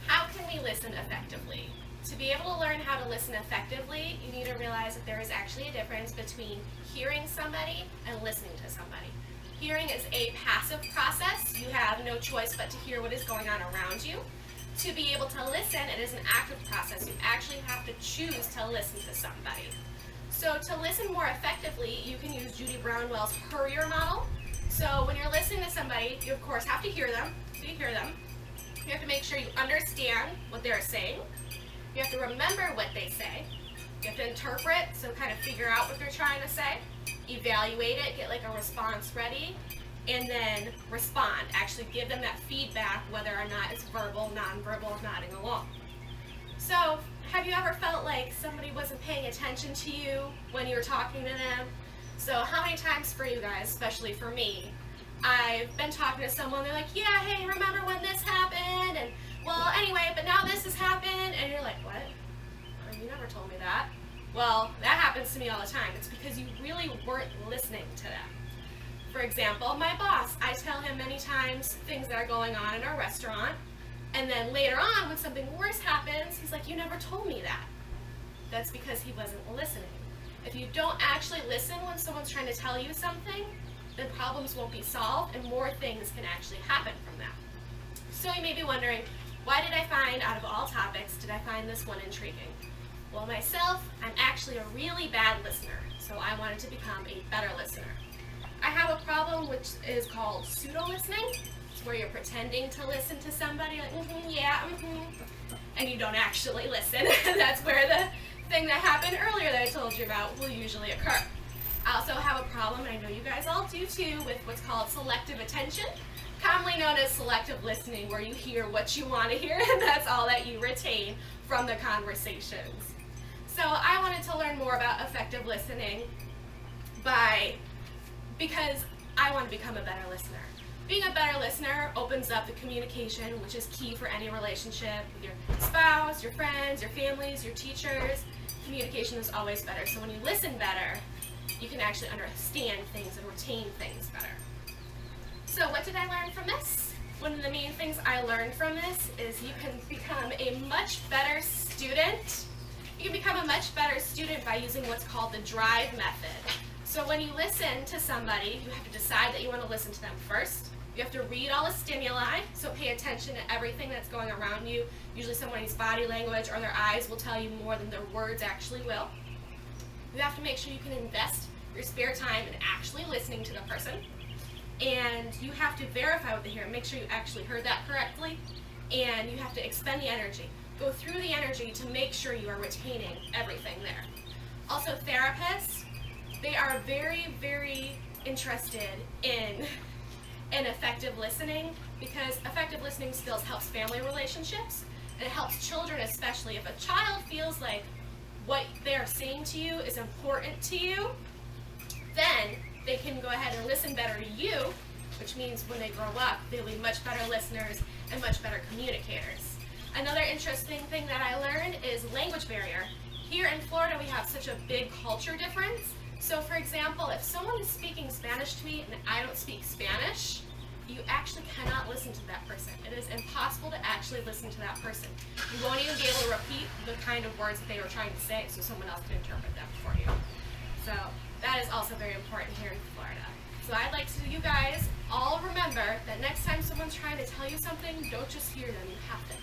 How can we listen effectively? To be able to learn how to listen effectively, you need to realize that there is actually a difference between hearing somebody and listening to somebody. Hearing is a passive process. You have no choice but to hear what is going on around you. To be able to listen, it is an active process. You actually have to choose to listen to somebody. So to listen more effectively, you can use Judy Brownwell's Hurrier model. So when you're listening to somebody, you of course have to hear them. So you hear them. You have to make sure you understand what they're saying. You have to remember what they say. You have to interpret, so kind of figure out what they're trying to say. Evaluate it, get like a response ready, and then respond. Actually give them that feedback, whether or not it's verbal, nonverbal, nodding along. So have you ever felt like somebody wasn't paying attention to you when you were talking to them? So how many times for you guys, especially for me, I've been talking to someone, they're like, yeah, hey, remember when this happened? And well, anyway, but now this has happened. And you're like, what? Oh, you never told me that. Well, that happens to me all the time. It's because you really weren't listening to them. For example, my boss, I tell him many times things that are going on in our restaurant. And then later on, when something worse happens, he's like, you never told me that. That's because he wasn't listening. If you don't actually listen when someone's trying to tell you something, then problems won't be solved and more things can actually happen from that. So you may be wondering, why did I find, out of all topics, did I find this one intriguing? Well, myself, I'm actually a really bad listener, so I wanted to become a better listener. I have a problem which is called pseudo-listening. It's where you're pretending to listen to somebody, like, and you don't actually listen. That's where the thing that happened earlier that I told you about will usually occur. I also have a problem, and I know you guys all do too, with what's called selective attention, commonly known as selective listening, where you hear what you want to hear, and that's all that you retain from the conversations. So I wanted to learn more about effective listening because I want to become a better listener. Being a better listener opens up the communication, which is key for any relationship with your spouse, your friends, your families, your teachers. Communication is always better. So when you listen better, you can actually understand things and retain things better. So what did I learn from this? One of the main things I learned from this is you can become a much better student. You can become a much better student by using what's called the drive method. So when you listen to somebody, you have to decide that you want to listen to them first. You have to read all the stimuli, so pay attention to everything that's going around you. Usually somebody's body language or their eyes will tell you more than their words actually will. You have to make sure you can invest your spare time in actually listening to the person. And you have to verify what they hear, make sure you actually heard that correctly. And you have to expend the energy. Go through the energy to make sure you are retaining everything there. Also, therapists, they are very, very interested in effective listening because effective listening skills helps family relationships and it helps children especially. If a child feels like what they're saying to you is important to you, then they can go ahead and listen better to you, which means when they grow up, they'll be much better listeners and much better communicators. Another interesting thing that I learned is language barrier. Here in Florida, we have such a big culture difference. So for example, if someone is speaking Spanish to me and I don't speak Spanish, you actually cannot listen to that person. It is impossible to actually listen to that person. You won't even be able to repeat the kind of words that they were trying to say so someone else can interpret them for you. So that is also very important here in Florida. So I'd like to, you guys all remember that next time someone's trying to tell you something, don't just hear them, you have to